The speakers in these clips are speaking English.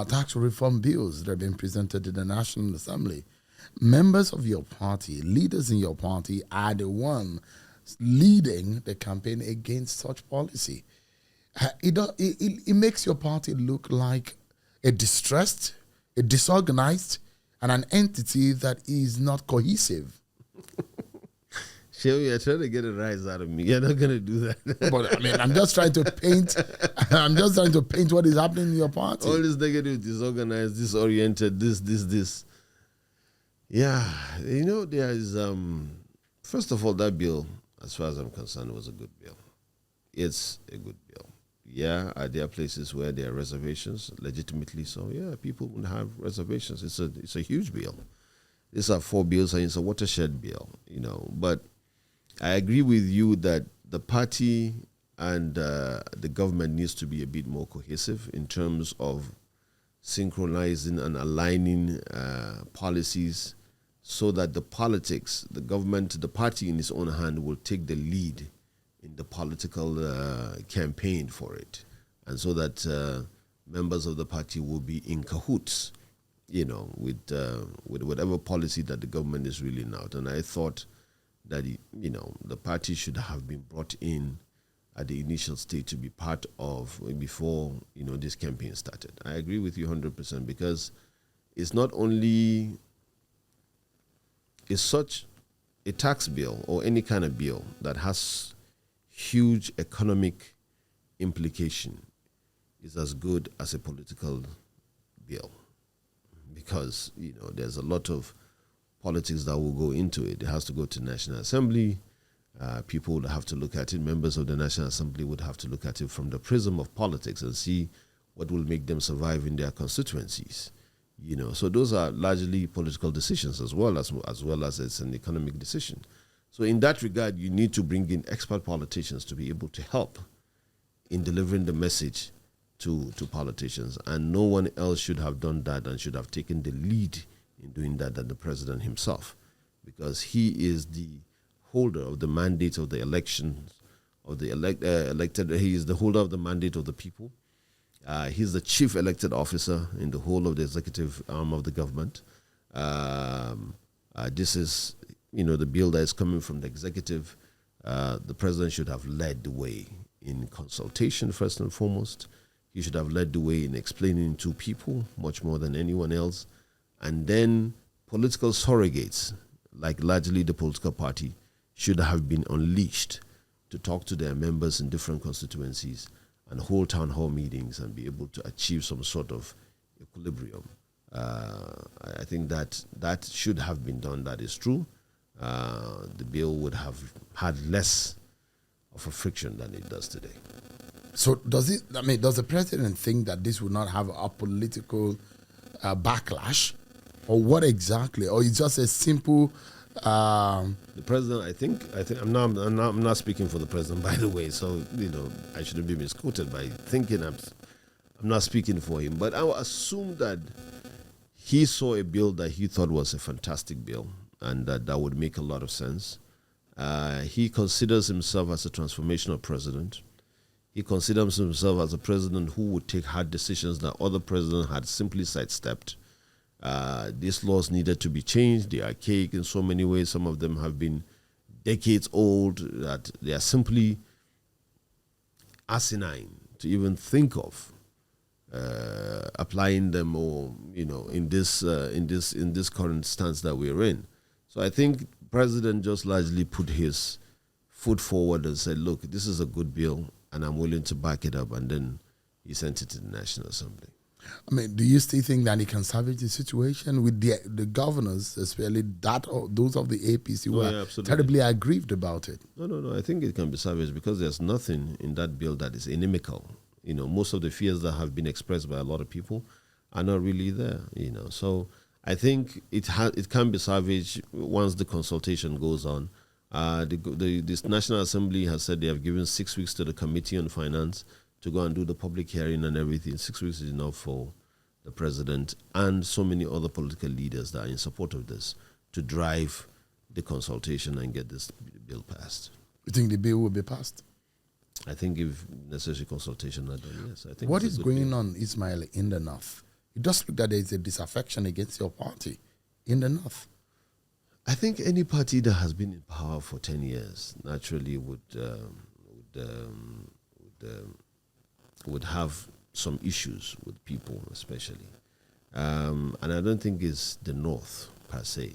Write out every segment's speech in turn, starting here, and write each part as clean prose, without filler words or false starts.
tax reform bills that have been presented to the National Assembly. Members of your party, leaders in your party, are the one leading the campaign against such policy. It makes your party look like a distressed, a disorganized, and an entity that is not cohesive. Shehu, you're trying to get a rise out of me. You're not going to do that. But I mean, I'm just trying to paint. I'm just trying to paint what is happening in your party. All this negative, disorganized, disoriented, this. Yeah, there is. First of all, that bill, as far as I'm concerned, was a good bill. It's a good bill. Yeah, are there places where there are reservations, legitimately so? Yeah, people would have reservations. It's a huge bill. These are 4 bills, and it's a watershed bill. But I agree with you that the party and the government needs to be a bit more cohesive in terms of synchronizing and aligning policies so that the politics, the government, the party in its own hand will take the lead in the political campaign for it. And so that members of the party will be in cahoots, with whatever policy that the government is reeling out. And I thought that the party should have been brought in at the initial stage to be part of before this campaign started. I agree with you 100% because it's not only is such a tax bill or any kind of bill that has huge economic implication is as good as a political bill because there's a lot of politics that will go into it. It has to go to National Assembly. People would have to look at it. Members of the National Assembly would have to look at it from the prism of politics and see what will make them survive in their constituencies. So those are largely political decisions as well as it's an economic decision. So in that regard, you need to bring in expert politicians to be able to help in delivering the message to politicians. And no one else should have done that and should have taken the lead in doing that than the president himself, because he is the holder of the mandate of the elections of the elected. He is the holder of the mandate of the people. He's the chief elected officer in the whole of the executive arm of the government. This is, the bill that is coming from the executive. The president should have led the way in consultation first and foremost. He should have led the way in explaining to people much more than anyone else. And then political surrogates, like largely the political party, should have been unleashed to talk to their members in different constituencies and hold town hall meetings and be able to achieve some sort of equilibrium. I think that should have been done. That is true. The bill would have had less of a friction than it does today. So does the president think that this would not have a political backlash, or what exactly? Or it's just a simple? The president, I think I'm not speaking for the president, by the way. So I shouldn't be misquoted by thinking I'm not speaking for him. But I will assume that he saw a bill that he thought was a fantastic bill, and that would make a lot of sense. He considers himself as a transformational president. He considers himself as a president who would take hard decisions that other presidents had simply sidestepped. These laws needed to be changed. They are archaic in so many ways. Some of them have been decades old, that they are simply asinine to even think of applying them, or in this current stance that we're in. So I think the president just largely put his foot forward and said, look, this is a good bill and I'm willing to back it up, and then he sent it to the National Assembly. Do you still think that he can salvage the situation with the governors, especially those of the APC who are terribly aggrieved about it? No. I think it can be salvaged because there's nothing in that bill that is inimical. Most of the fears that have been expressed by a lot of people are not really there. So I think it can be salvaged once the consultation goes on. This National Assembly has said they have given 6 weeks to the Committee on Finance to go and do the public hearing and everything. 6 weeks is enough for the president and so many other political leaders that are in support of this to drive the consultation and get this bill passed. You think the bill will be passed? I think if necessary consultation are done, yes. I think what is going on, Ismail, in the north? it does look that there is a disaffection against your party in the north. I think any party that has been in power for 10 years naturally would have some issues with people, especially. And I don't think it's the North per se.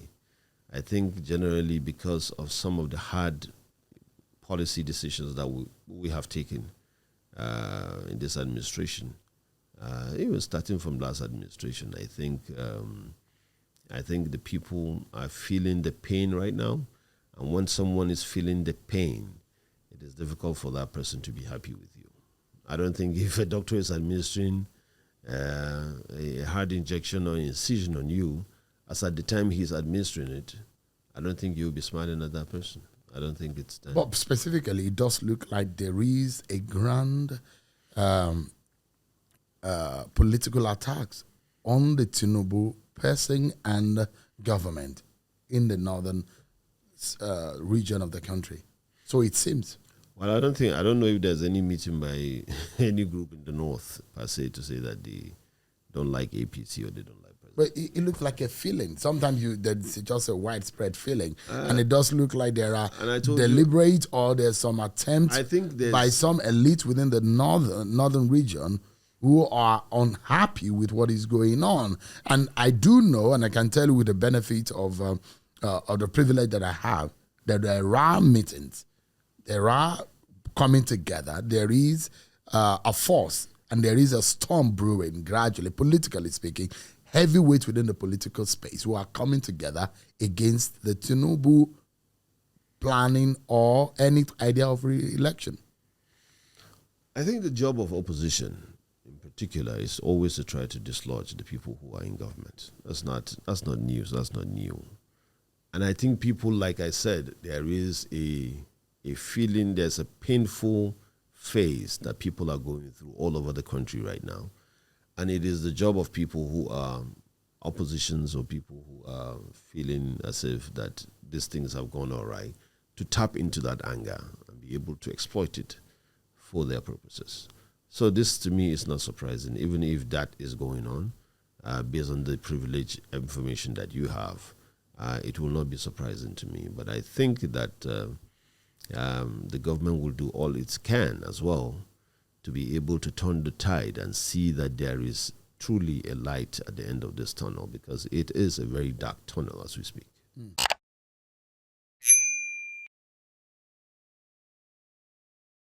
I think generally because of some of the hard policy decisions that we have taken in this administration, even starting from last administration, I think the people are feeling the pain right now. And when someone is feeling the pain, it is difficult for that person to be happy with you. I don't think if a doctor is administering a hard injection or incision on you, as at the time he's administering it, I don't think you'll be smiling at that person. I don't think it's that. But specifically, it does look like there is a grand political attacks on the Tinubu person and government in the northern region of the country. So it seems. Well, I don't know if there's any meeting by any group in the north per se to say that they don't like APC or they don't like president. But it looks like a feeling. Sometimes there's just a widespread feeling, and it does look like there are deliberate or there's some attempts by some elite within the northern region who are unhappy with what is going on. And I do know, and I can tell you with the benefit of the privilege that I have, that there are meetings, there are coming together, there is a force, and there is a storm brewing gradually, politically speaking, heavyweights within the political space who are coming together against the Tinubu planning or any idea of re-election. I think the job of opposition in particular is always to try to dislodge the people who are in government. That's not news. That's not new. And I think people, like I said, there is a feeling, there's a painful phase that people are going through all over the country right now. And it is the job of people who are oppositions or people who are feeling as if that these things have gone all right to tap into that anger and be able to exploit it for their purposes. So this, to me, is not surprising, even if that is going on, based on the privileged information that you have. It will not be surprising to me. But I think that the government will do all it can as well to be able to turn the tide and see that there is truly a light at the end of this tunnel, because it is a very dark tunnel as we speak.